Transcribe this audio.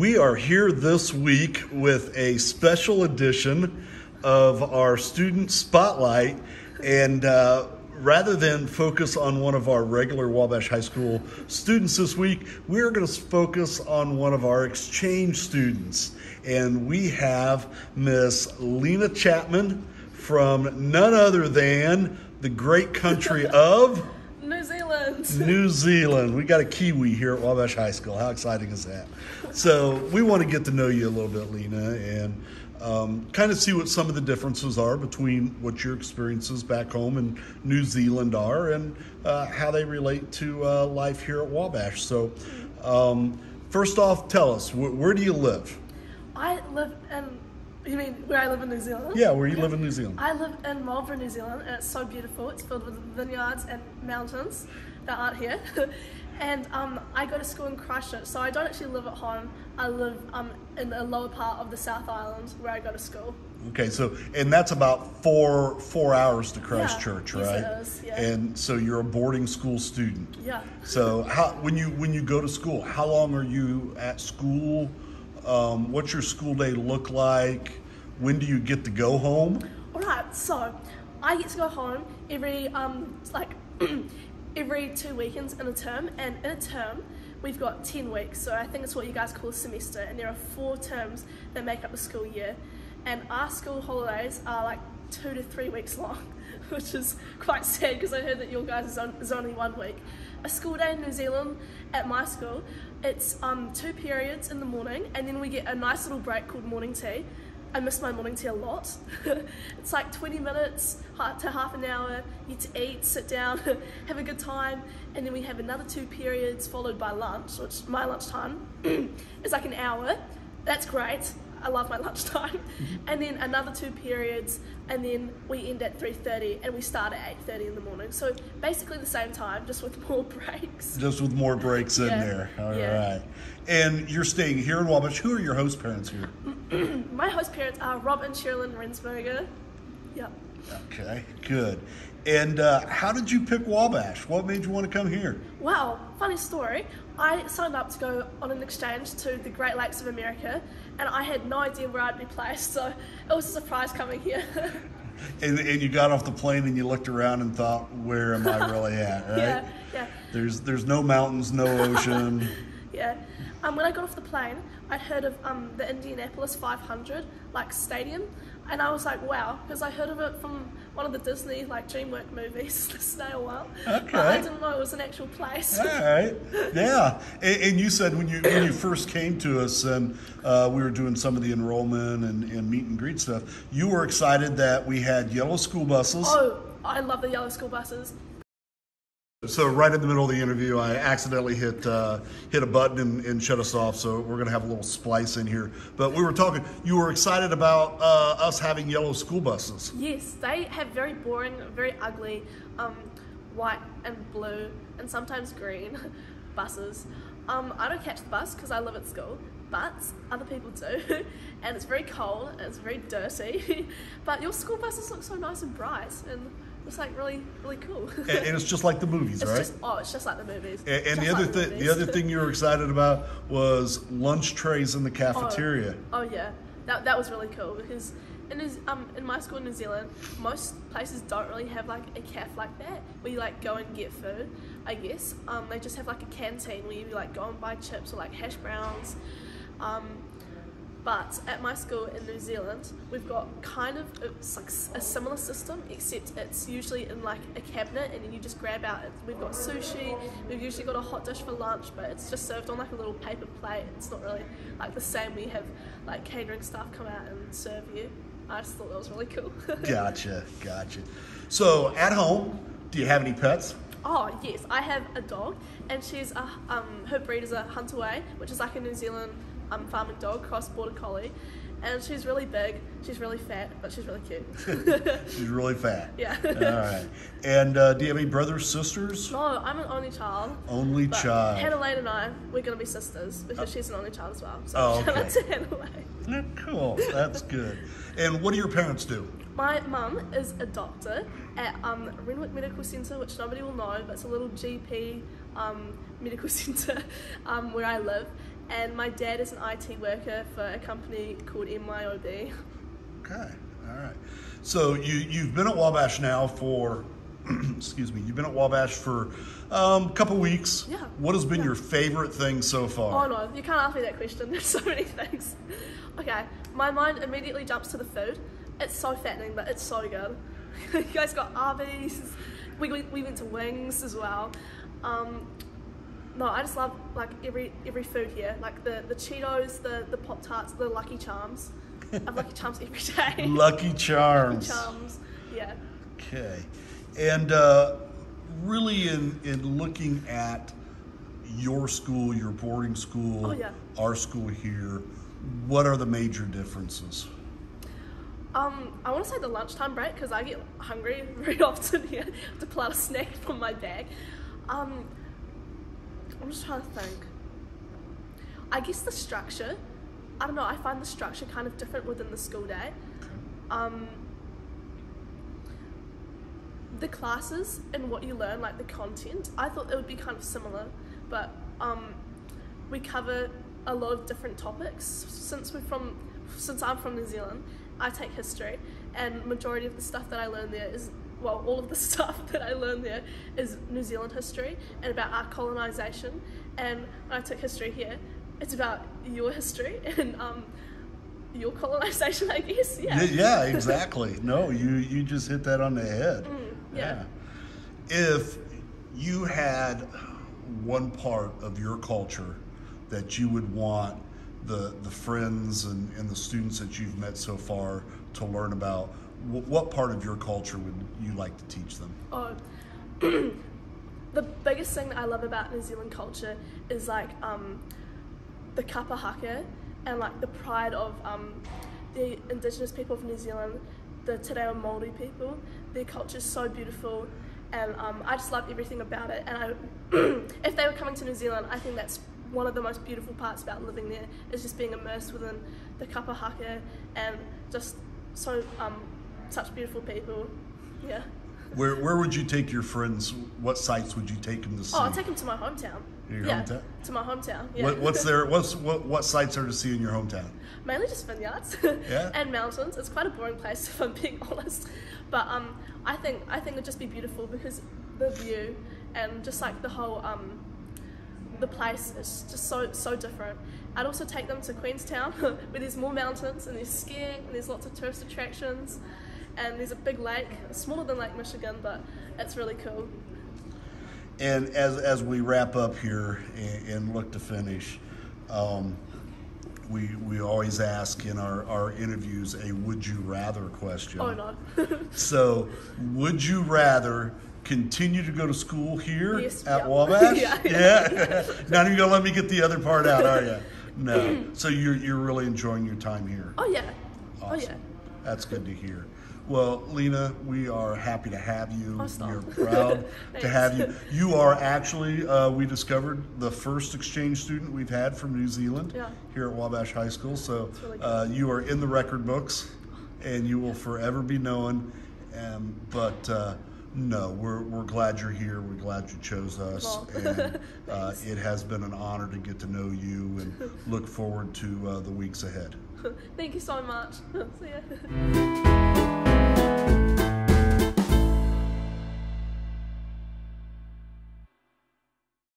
We are here this week with a special edition of our Student Spotlight, and rather than focus on one of our regular Wabash High School students this week, we're going to focus on one of our exchange students. And we have Miss Lena Chapman from none other than the great country of New Zealand. New Zealand. We got a Kiwi here at Wabash High School. How exciting is that? So we want to get to know you a little bit, Lena, and kind of see what some of the differences are between what your experiences back home in New Zealand are and how they relate to life here at Wabash. So first off, tell us, where do you live? I live in, you mean where I live in New Zealand? Yeah, where you live in New Zealand. I live in Marlborough, New Zealand, and it's so beautiful. It's filled with vineyards and mountains that aren't here. And I go to school in Christchurch, so I don't actually live at home. I live in the lower part of the South Island where I go to school. Okay, so, and that's about four hours to Christchurch, yeah, right? Yes, it is, yeah. And so you're a boarding school student. Yeah. So when you go to school, how long are you at school? What's your school day look like? When do you get to go home? All right, so I get to go home every every 2 weekends in a term, and in a term we've got 10 weeks, so I think it's what you guys call a semester, and there are 4 terms that make up the school year, and our school holidays are like 2 to 3 weeks long, which is quite sad because I heard that your guys is only 1 week. A school day in New Zealand at my school, it's 2 periods in the morning, and then we get a nice little break called morning tea. I miss my morning tea a lot. It's like 20 minutes to half an hour. You get to eat, sit down, have a good time, and then we have another 2 periods followed by lunch, which my lunchtime is like an hour. That's great. I love my lunchtime. And then another 2 periods, and then we end at 3:30 and we start at 8:30 in the morning. So basically the same time, just with more breaks. Just with more breaks in there. All right. And you're staying here in Wabash. Who are your host parents here? My host parents are Rob and Sherilyn Rensberger. Yep. Okay, good. And how did you pick Wabash? What made you want to come here? Wow, funny story. I signed up to go on an exchange to the Great Lakes of America, and I had no idea where I'd be placed, so it was a surprise coming here. And you got off the plane and you looked around and thought, where am I really at, right? Yeah. There's no mountains, no ocean. Yeah. When I got off the plane, I'd heard of the Indianapolis 500 stadium, and I was like, wow, because I heard of it from one of the Disney DreamWorks movies, The Snail Whale. Okay. But I didn't know it was an actual place. All right. Yeah. And you said when you first came to us and we were doing some of the enrollment and meet and greet stuff, you were excited that we had yellow school buses. Oh, I love the yellow school buses. So right in the middle of the interview, I accidentally hit a button and shut us off. So we're going to have a little splice in here. But we were talking. You were excited about us having yellow school buses. Yes, they have very boring, very ugly, white and blue and sometimes green buses. I don't catch the bus because I live at school, but other people do, and it's very cold and it's very dirty. But your school buses look so nice and bright, and it's really, really cool. And it's just like the movies, right? It's just like the movies. And the other thing you were excited about was lunch trays in the cafeteria. Oh yeah, that was really cool because in my school in New Zealand, most places don't really have a cafe like that where you go and get food. I guess they just have a canteen where you go and buy chips or hash browns. But at my school in New Zealand, we've got it's a similar system, except it's usually in a cabinet, and then you just grab out. We've got sushi. We've usually got a hot dish for lunch, but it's just served on a little paper plate. It's not really the same. We have catering staff come out and serve you. I just thought that was really cool. Gotcha. So at home, do you have any pets? Oh yes, I have a dog, and she's her breed is a Huntaway, which is a New Zealand farming dog, cross border collie, and she's really big, she's really fat, but she's really cute. She's really fat. Yeah. All right. And do you have any brothers, sisters? No, I'm an only child. Only child. Hannah-Lane and I, we're going to be sisters because she's an only child as well. So okay. shout out to Hannah-Lane. Yeah, cool. That's good. And what do your parents do? My mum is a doctor at Renwick Medical Centre, which nobody will know, but it's a little GP medical centre where I live. and my dad is an IT worker for a company called MYOB. Okay, all right. So you've been at Wabash now for, excuse me, you've been at Wabash for a couple weeks. Yeah. What has been Yeah. your favorite thing so far? Oh no, you can't ask me that question. There's so many things. Okay, my mind immediately jumps to the food. It's so fattening, but it's so good. You guys got Arby's. We went to Wings as well. No, I just love like every food here. Like the Cheetos, the Pop Tarts, the Lucky Charms. I have Lucky Charms every day. Lucky Charms. Lucky Charms, yeah. Okay. And really in looking at your school, your boarding school, Oh, yeah. our school here, what are the major differences? I want to say the lunchtime break, because I get hungry very often here to pull out a snack from my bag. I'm just trying to think. I guess the structure, I don't know, I find the structure kind of different within the school day. The classes and what you learn, like the content, I thought it would be kind of similar, but we cover a lot of different topics. Since I'm from New Zealand, I take history, and majority of the stuff that I learn there is, well, all of the stuff that I learn there is New Zealand history and about our colonisation. And when I took history here, it's about your history and your colonisation, I guess. Yeah. Yeah, exactly. No, you just hit that on the head. Yeah. If you had one part of your culture that you would want the friends and the students that you've met so far to learn about, what part of your culture would you like to teach them? Oh, the biggest thing that I love about New Zealand culture is like the kapa haka and like the pride of the Indigenous people of New Zealand, the Te Reo Māori people. Their culture is so beautiful, and I just love everything about it. And if they were coming to New Zealand, I think that's one of the most beautiful parts about living there, is just being immersed within the kapa haka and just so such beautiful people. Yeah. Where would you take your friends? What sites would you take them to see? Oh, I'll take them to my hometown. Your hometown? To my hometown. Yeah. What sites are to see in your hometown? Mainly just vineyards. Yeah. And mountains. It's quite a boring place if I'm being honest, but I think it'd just be beautiful because the view and just like the whole the place is just so different. I'd also take them to Queenstown where there's more mountains and there's skiing and there's lots of tourist attractions. And there's a big lake, smaller than Lake Michigan, but it's really cool. And as we wrap up here and look to finish, we always ask in our interviews a would you rather question. Oh no. So, would you rather continue to go to school here Yes, at yeah. Wabash? Yeah. Not even gonna let me get the other part out, are you? No. So you're really enjoying your time here. Oh yeah. Awesome. Oh yeah. That's good to hear. Well, Lena, we are happy to have you. Oh, stop. We're proud to Thanks. have you. You are actually, we discovered, the first exchange student we've had from New Zealand here at Wabash High School. So really cool. you are in the record books, and you will forever be known. But no, we're glad you're here. We're glad you chose us. Well, And it has been an honor to get to know you and look forward to the weeks ahead. Thank you so much. See ya.